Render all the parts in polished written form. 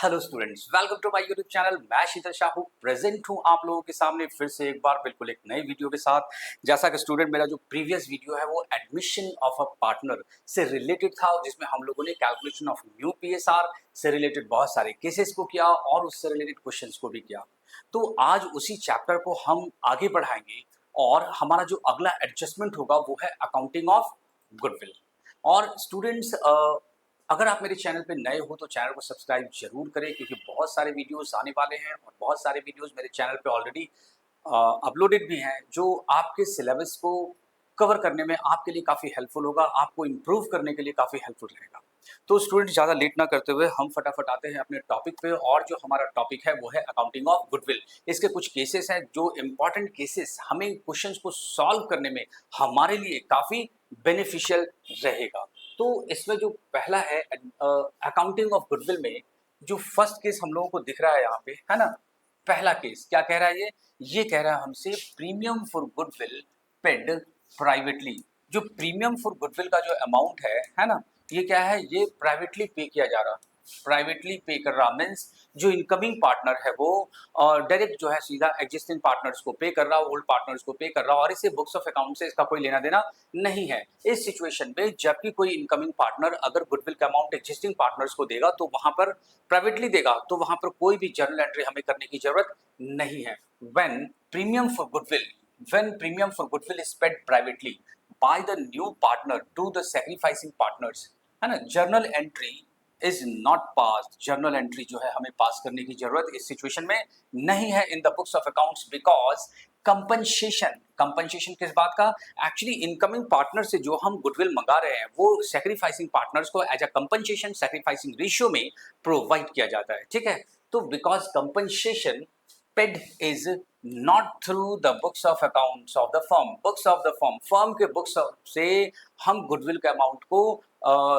Hello students, welcome to my YouTube channel. मैं Sheetal Shahu present हूं आप लोगों के सामने फिर से एक बार बिल्कुल एक नई वीडियो के साथ। जैसा कि स्टूडेंट मेरा जो प्रीवियस वीडियो है वो एडमिशन ऑफ अ पार्टनर से रिलेटेड था, जिसमें हम लोगों ने कैलकुलेशन ऑफ न्यू पीएसआर से रिलेटेड बहुत सारे केसेस को किया और उससे रिलेटेड क्वेश्चंस को भी किया। तो आज उसी चैप्टर को हम आगे बढ़ाएंगे और हमारा जो अगला एडजस्टमेंट होगा वो है अकाउंटिंग ऑफ गुडविल। और स्टूडेंट्स, अगर आप मेरे चैनल पे नए हो तो चैनल को सब्सक्राइब जरूर करें, क्योंकि बहुत सारे वीडियोस आने वाले हैं और बहुत सारे वीडियोस मेरे चैनल पे ऑलरेडी अपलोडेड भी हैं, जो आपके सिलेबस को कवर करने में आपके लिए काफ़ी हेल्पफुल होगा, आपको इम्प्रूव करने के लिए काफ़ी हेल्पफुल रहेगा। तो स्टूडेंट, ज़्यादा लेट ना करते हुए हम फटाफट आते हैं अपने टॉपिक पे, और जो हमारा टॉपिक है वो है अकाउंटिंग ऑफ गुडविल। इसके कुछ केसेस हैं जो इम्पॉर्टेंट केसेस हमें क्वेश्चंस को सॉल्व करने में हमारे लिए काफ़ी बेनिफिशियल रहेगा। तो इसमें जो पहला है अकाउंटिंग ऑफ गुडविल में, जो फर्स्ट केस हम लोगों को दिख रहा है यहाँ पे, है ना। पहला केस क्या कह रहा है? ये कह रहा है हमसे premium for goodwill paid privately. जो प्रीमियम फॉर गुडविल का जो अमाउंट है ना, ये क्या है? ये प्राइवेटली पे किया जा रहा, प्राइवेटली पे कर रहा मीन्स जो इनकमिंग पार्टनर है वो डायरेक्ट जो है सीधा एग्जिस्टिंग पार्टनर्स को पे कर रहा, ओल्ड पार्टनर्स को पे कर रहा, और इसे बुक्स ऑफ अकाउंट से इसका कोई लेना देना नहीं है। इस सिचुएशन में जब भी कोई इनकमिंग पार्टनर अगर गुडविल का अमाउंट एग्जिस्टिंग पार्टनर्स को देगा तो वहां पर प्राइवेटली देगा, तो वहां पर कोई भी जर्नल एंट्री हमें करने की जरूरत नहीं है। When premium for goodwill when premium for goodwill is paid privately by the new partner to the sacrificing partners, है ना, journal entry is not pass. Journal entry जो है हमें पास करने की जरूरत इस सिचुएशन में नहीं है in the books of accounts, because compensation, compensation किस बात का? एक्चुअली इनकमिंग पार्टनर से जो हम गुडविल मंगा रहे हैं वो सैक्रिफाइसिंग पार्टनर्स को as a compensation sacrificing ratio में प्रोवाइड किया जाता है, ठीक है। तो because compensation paid is not through the books of accounts of the firm, books of the firm, firm के बुक्स से हम गुडविल के अमाउंट को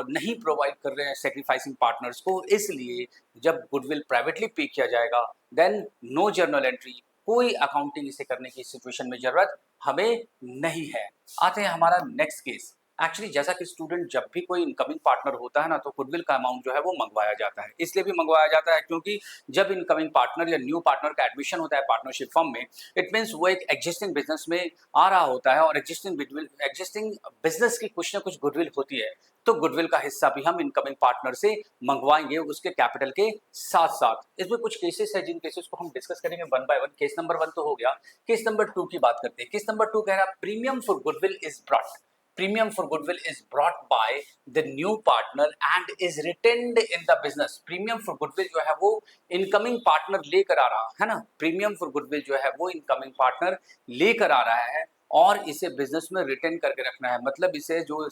नहीं प्रोवाइड कर रहे हैं सेक्रीफाइसिंग पार्टनर्स को, इसलिए जब गुडविल प्राइवेटली पे किया जाएगा देन नो जर्नल एंट्री, कोई अकाउंटिंग इसे करने की सिचुएशन में जरूरत हमें नहीं है। आते हैं हमारा नेक्स्ट केस। एक्चुअली जैसा कि स्टूडेंट, जब भी कोई इनकमिंग पार्टनर होता है ना तो गुडविल का अमाउंट जो है वो मंगवाया जाता है। इसलिए भी मंगवाया जाता है क्योंकि जब इनकमिंग पार्टनर या न्यू पार्टनर का एडमिशन होता है पार्टनरशिप फर्म में, इट मीन्स वो एक एग्जिस्टिंग बिजनेस में आ रहा होता है, और एग्जिस्टिंग बिजनेस की कुछ ना कुछ गुडविल होती है, तो गुडविल का हिस्सा भी हम इनकमिंग पार्टनर से मंगवाएंगे उसके कैपिटल के साथ साथ। इसमें कुछ केसेस है जिन केसेस को हम डिस्कस करेंगे one by one. Case number 1 तो हो गया, केस नंबर 2 की बात करते हैं। केस नंबर 2 कह रहा है premium for goodwill is brought, premium for goodwill is brought by the new partner and is retained in the business। premium for goodwill जो है वो इनकमिंग पार्टनर लेकर आ रहा है ना, प्रीमियम फॉर गुडविल जो है वो इनकमिंग पार्टनर लेकर आ रहा है और इसे बिजनेस में रिटेन करके रखना है। मतलब इसे जो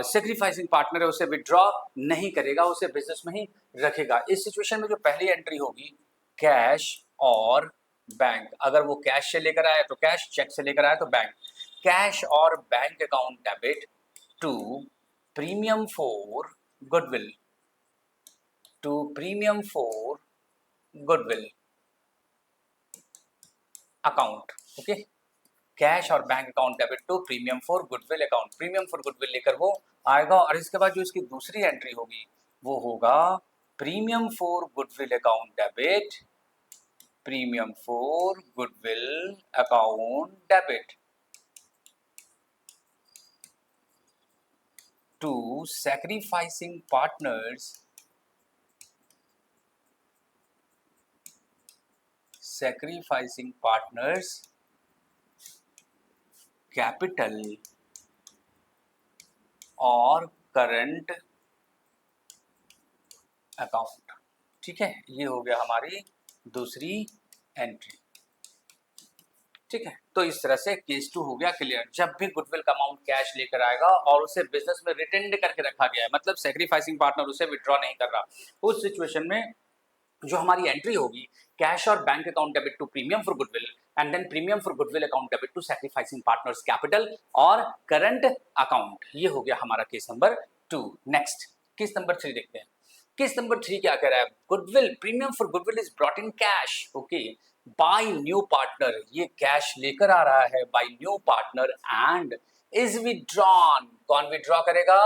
सेक्रीफाइसिंग पार्टनर है उसे विड्रॉ नहीं करेगा, उसे बिजनेस में ही रखेगा। इस सिचुएशन में जो पहली एंट्री होगी कैश और बैंक, अगर वो कैश से लेकर आया तो कैश, चेक से लेकर आया तो बैंक। कैश और bank account debit to premium for goodwill, to premium for goodwill account, okay. Cash और bank account debit to premium for goodwill account, premium for goodwill लेकर वो आएगा, और इसके बाद जो इसकी दूसरी एंट्री होगी वो होगा premium for goodwill account debit, premium for goodwill account debit to sacrificing partners, sacrificing partners capital और करंट अकाउंट, ठीक है। ये हो गया हमारी दूसरी एंट्री, ठीक है। तो इस तरह से केस 2 हो गया क्लियर। जब भी गुडविल का अमाउंट कैश लेकर आएगा और उसे बिजनेस में रिटेंड करके रखा गया है, मतलब सैक्रिफाइसिंग पार्टनर उसे विड्रॉ नहीं कर रहा, उस सिचुएशन में जो हमारी एंट्री होगी कैश और bank account debit to premium for goodwill and then premium for goodwill account debit to sacrificing partners capital और करंट अकाउंट। ये हो गया हमारा case number 2। Next case number 3 देखते हैं। केस नंबर 3 क्या कह रहा है? Goodwill, premium for goodwill is brought in cash, okay, by new partner. ये कैश लेकर आ रहा है by new partner and is withdrawn. कौन विड्रॉ करेगा?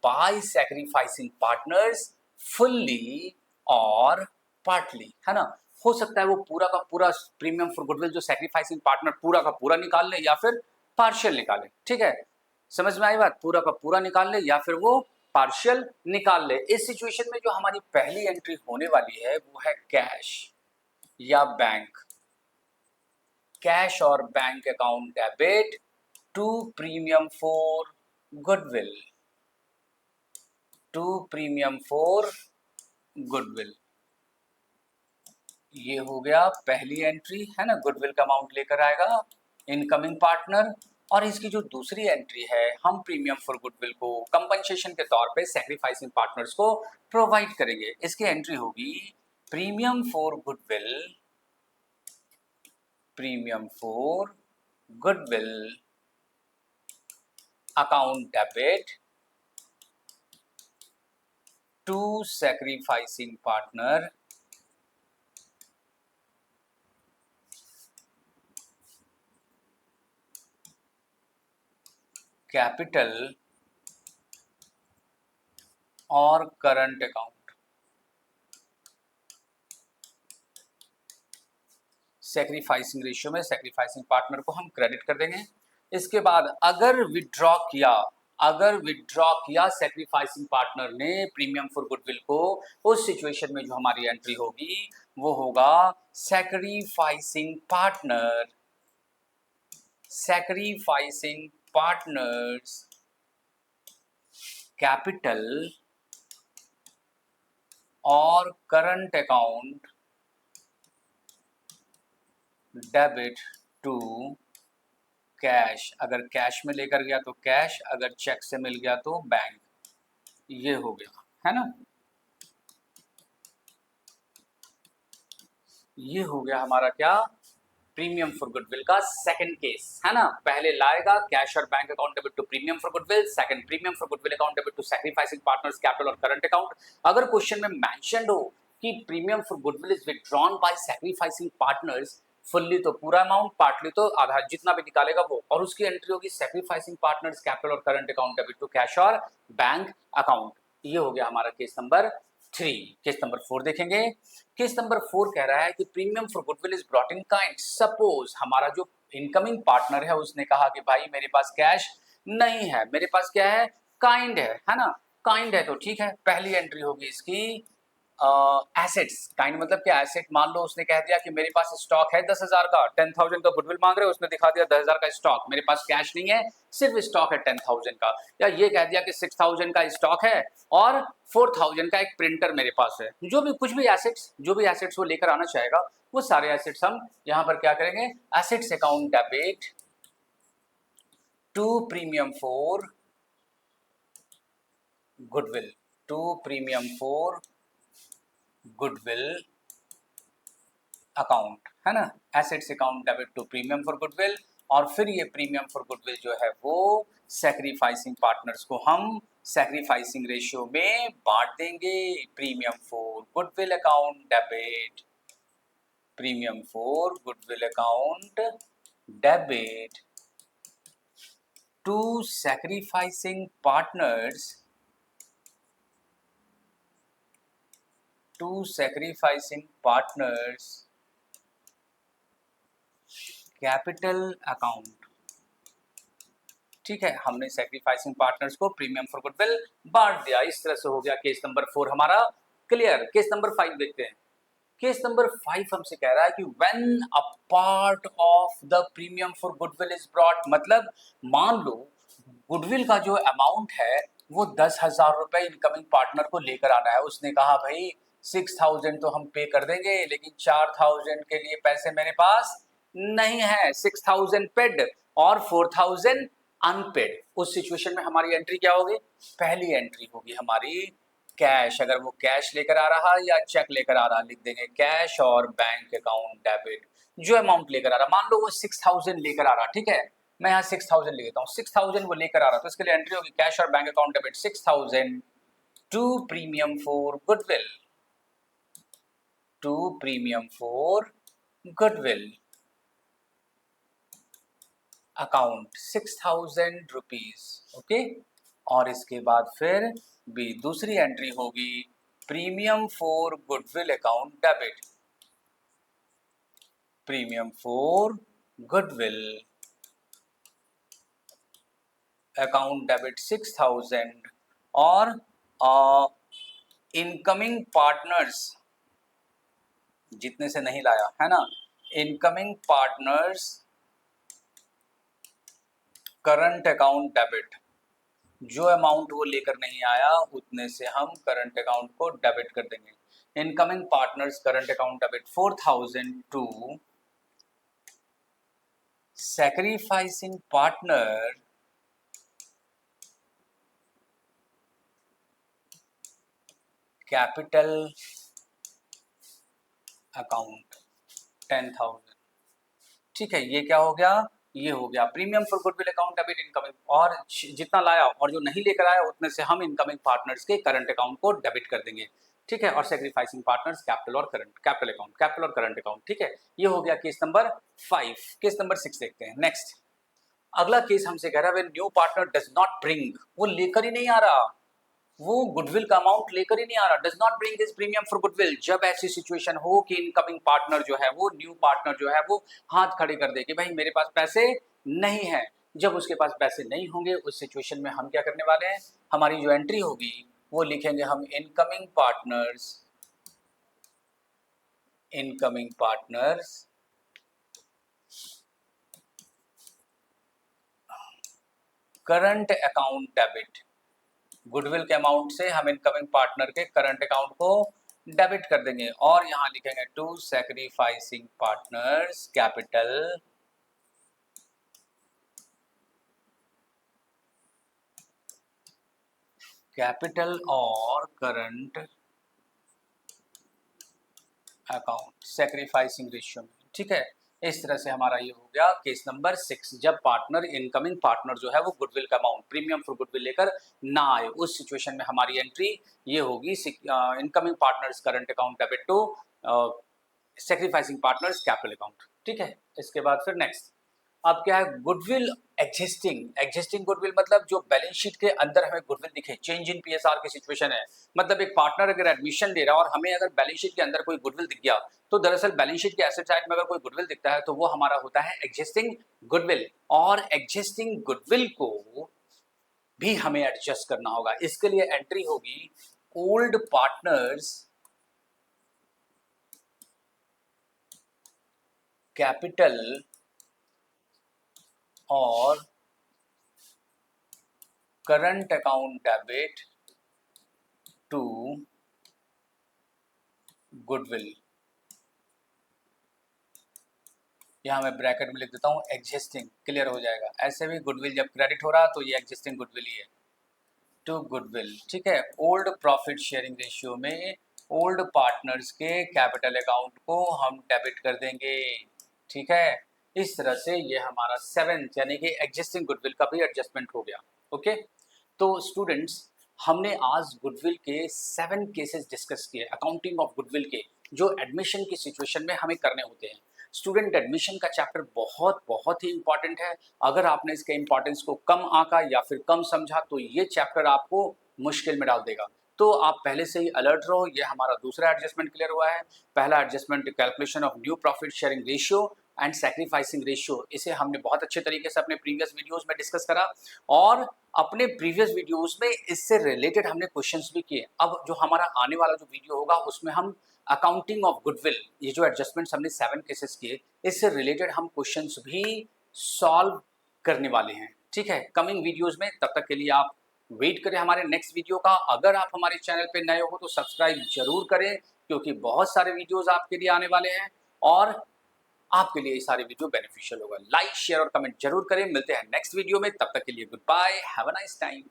बाय सैक्रिफाइसिंग पार्टनर्स फुल्ली और पार्टली, है ना। हो सकता है वो पूरा का पूरा प्रीमियम फॉर गुडविल जो सैक्रिफाइसिंग पार्टनर पूरा का पूरा निकाल ले या फिर पार्शियल निकाले, ठीक है। समझ में आई बात, पूरा का पूरा निकाल ले या फिर वो पार्शियल निकाल ले। इस सिचुएशन में जो हमारी पहली एंट्री होने वाली है वो है कैश या बैंक, कैश और bank account debit to premium for goodwill, to premium for goodwill. ये हो गया पहली एंट्री, है ना, गुडविल का अमाउंट लेकर आएगा इनकमिंग पार्टनर। और इसकी जो दूसरी एंट्री है, हम प्रीमियम फॉर गुडविल को कंपनसेशन के तौर पे सैक्रिफाइसिंग पार्टनर्स को प्रोवाइड करेंगे। इसकी एंट्री होगी premium for goodwill, premium for goodwill account debit to sacrificing partner capital और करंट अकाउंट। सैक्रिफाइसिंग रेशियो में सैक्रिफाइसिंग पार्टनर को हम क्रेडिट कर देंगे। इसके बाद अगर विड्रॉ किया सैक्रिफाइसिंग पार्टनर ने प्रीमियम फॉर गुडविल को, उस सिचुएशन में जो हमारी एंट्री होगी वो होगा सैक्रिफाइसिंग पार्टनर्स कैपिटल और current account debit to cash. अगर कैश में लेकर गया तो कैश, अगर चेक से मिल गया तो बैंक। ये हो गया, है ना। ये हो गया हमारा क्या, प्रीमियम फॉर गुडविल का सेकंड केस, है ना। पहले लाएगा कैश और bank account debit to premium for goodwill, second premium for goodwill account debit to sacrificing partners capital और करंट अकाउंट। अगर क्वेश्चन में मेंशन्ड हो कि premium for goodwill is withdrawn by sacrificing partners, fully तो पूरा amount, partly तो आधा, जितना भी निकालेगा वो, और उसकी एंट्री होगी सैक्रिफाइसिंग पार्टनर्स कैपिटल और current account debit to cash और बैंक अकाउंट। ये हो गया हमारा केस नंबर 3। केस नंबर 4 देखेंगे। केस नंबर 4 कह रहा है कि premium for goodwill is brought in kind. Suppose हमारा जो इनकमिंग पार्टनर है उसने कहा कि भाई मेरे पास कैश नहीं है, मेरे पास क्या है, काइंड है ना। काइंड है तो ठीक है, पहली एंट्री होगी इसकी एसेट्स। काइंड मतलब क्या, एसेट। मान लो उसने कह दिया कि मेरे पास स्टॉक है 10,000 का, 10,000 का गुडविल मांग रहे हो, उसने दिखा दिया 10,000 का स्टॉक, मेरे पास कैश नहीं है, सिर्फ स्टॉक है 10,000 का। या ये कह दिया कि 6,000 का स्टॉक है और 4,000 का एक प्रिंटर मेरे पास है। जो भी कुछ भी एसेट्स वो लेकर आना चाहेगा, वो सारे एसेट्स हम यहाँ पर क्या करेंगे, assets account debit to premium for goodwill, to premium for goodwill account, है ना। Assets account debit to premium for goodwill, और फिर ये प्रीमियम फॉर गुडविल जो है वो सैक्रिफाइसिंग पार्टनर्स को हम सैक्रिफाइसिंग रेशियो में बांट देंगे। Premium for goodwill account debit, premium for goodwill account debit to sacrificing partners, capital account. ठीक है, हमने सैक्रिफाइसिंग पार्टनर्स को प्रीमियम फॉर गुडविल बांट दिया। इस तरह से हो गया केस नंबर 4 हमारा क्लियर। केस नंबर 5 देखते हैं। केस नंबर 5 हमसे कह रहा है कि when a part of the premium for goodwill is brought, मतलब मान लो गुडविल का जो अमाउंट है वो 10,000 रुपए इनकमिंग पार्टनर को लेकर आना है। उसने कहा भाई 6,000 तो हम पे कर देंगे, लेकिन 4,000 के लिए पैसे मेरे पास नहीं है, 6,000 पेड और 4,000 अनपेड। उस सिचुएशन में हमारी एंट्री क्या होगी, पहली एंट्री होगी हमारी कैश। अगर वो कैश लेकर आ रहा है या चेक लेकर आ रहा, लिख देंगे कैश और बैंक अकाउंट डेबिट। जो अमाउंट लेकर आ रहा, मान लो वो 6,000 लेकर आ रहा, ठीक है, मैं यहाँ 6,000 लिख देता हूँ, 6,000 वो लेकर आ रहा, तो इसके लिए एंट्री होगी कैश और bank account debit 6,000 to premium for goodwill, to premium for goodwill account 6,000 rupees. Okay, और इसके बाद फिर भी दूसरी एंट्री होगी premium for goodwill account debit, premium for goodwill account debit 6,000 और इनकमिंग पार्टनर्स जितने से नहीं लाया है ना, incoming partners current account debit, जो अमाउंट वो लेकर नहीं आया उतने से हम करंट अकाउंट को डेबिट कर देंगे। Incoming partners current account debit 4,000 to sacrificing partner capital account 10,000। ठीक है, ये क्या हो गया, ये हो गया premium for goodwill account debit incoming, और जितना लाया और जो नहीं लेकर आया उतने से हम इनकमिंग पार्टनर्स के करंट अकाउंट को डेबिट कर देंगे। ठीक है, और सेक्रीफाइसिंग पार्टनर्स कैपिटल और करंट, कैपिटल अकाउंट, कैपिटल और करंट अकाउंट। ठीक है, ये हो गया केस नंबर 5। केस नंबर 6 देखते हैं। नेक्स्ट, अगला केस हमसे कह रहा है when new partner does not bring, वो लेकर ही नहीं आ रहा, वो गुडविल का अमाउंट लेकर ही नहीं आ रहा, does not bring his premium for goodwill. जब ऐसी सिचुएशन हो कि इनकमिंग पार्टनर जो है वो, न्यू पार्टनर जो है वो हाथ खड़े कर दे कि भाई मेरे पास पैसे नहीं है, जब उसके पास पैसे नहीं होंगे उस सिचुएशन में हम क्या करने वाले हैं, हमारी जो एंट्री होगी वो लिखेंगे हम incoming partners, incoming partners current account debit, goodwill के अमाउंट से हम इनकमिंग पार्टनर के करंट अकाउंट को डेबिट कर देंगे, और यहां लिखेंगे टू सैक्रिफाइसिंग पार्टनर्स कैपिटल और करंट अकाउंट सैक्रिफाइसिंग रेशियो में। ठीक है, इस तरह से हमारा ये हो गया केस नंबर 6। जब पार्टनर, इनकमिंग पार्टनर जो है वो गुडविल का अमाउंट, प्रीमियम फॉर गुडविल लेकर ना आए, उस सिचुएशन में हमारी एंट्री ये होगी incoming partners current account debit to sacrificing partners capital account. ठीक है, इसके बाद फिर नेक्स्ट, अब क्या है, गुडविल एग्जिस्टिंग। एग्जिस्टिंग गुडविल मतलब जो बैलेंस शीट के अंदर हमें गुडविल दिखे, चेंज इन पीएसआर की सिचुएशन है। मतलब एक पार्टनर अगर एडमिशन ले रहा है और हमें अगर बैलेंस शीट के अंदर कोई गुडविल दिख गया, तो दरअसल बैलेंस शीट के एसेट साइड में अगर कोई गुडविल दिखता है तो वो हमारा होता है एग्जिस्टिंग गुडविल, और एग्जिस्टिंग गुडविल को भी हमें एडजस्ट करना होगा। इसके लिए एंट्री होगी ओल्ड पार्टनर्स कैपिटल और current account debit to goodwill. यहां मैं ब्रैकेट में लिख देता हूं एग्जिस्टिंग, क्लियर हो जाएगा। ऐसे भी गुडविल जब क्रेडिट हो रहा तो ये एग्जिस्टिंग गुडविल ही है, टू गुडविल। ठीक है, ओल्ड प्रॉफिट शेयरिंग रेशियो में ओल्ड पार्टनर्स के कैपिटल अकाउंट को हम डेबिट कर देंगे। ठीक है, इस तरह से ये हमारा 7th यानी कि एग्जिस्टिंग गुडविल का भी एडजस्टमेंट हो गया। ओके, तो स्टूडेंट्स हमने आज गुडविल के 7 केसेस डिस्कस किए, अकाउंटिंग ऑफ गुडविल के, जो एडमिशन की सिचुएशन में हमें करने होते हैं। स्टूडेंट, एडमिशन का चैप्टर बहुत बहुत ही इंपॉर्टेंट है। अगर आपने इसके इंपॉर्टेंस को कम आंका या फिर कम समझा तो ये चैप्टर आपको मुश्किल में डाल देगा। तो आप पहले से ही अलर्ट रहो। ये हमारा दूसरा एडजस्टमेंट क्लियर हुआ है। पहला adjustment calculation of new profit sharing ratio and sacrificing ratio, इसे हमने बहुत अच्छे तरीके से अपने प्रीवियस वीडियोस में डिस्कस करा, और अपने प्रीवियस वीडियोस में इससे रिलेटेड हमने क्वेश्चंस भी किए। अब जो हमारा आने वाला जो वीडियो होगा उसमें हम अकाउंटिंग ऑफ गुडविल, ये जो एडजस्टमेंट्स हमने 7 केसेस किए, इससे रिलेटेड हम क्वेश्चंस भी सॉल्व करने वाले हैं। ठीक है, कमिंग वीडियोस में। तब तक के लिए आप वेट करें हमारे नेक्स्ट वीडियो का। अगर आप हमारे चैनल पे नए हो तो सब्सक्राइब जरूर करें, क्योंकि बहुत सारे वीडियोस आपके लिए आने वाले हैं और आपके लिए ये सारे वीडियो बेनिफिशियल होगा। लाइक, शेयर और कमेंट जरूर करें। मिलते हैं नेक्स्ट वीडियो में, तब तक के लिए goodbye, have a nice time.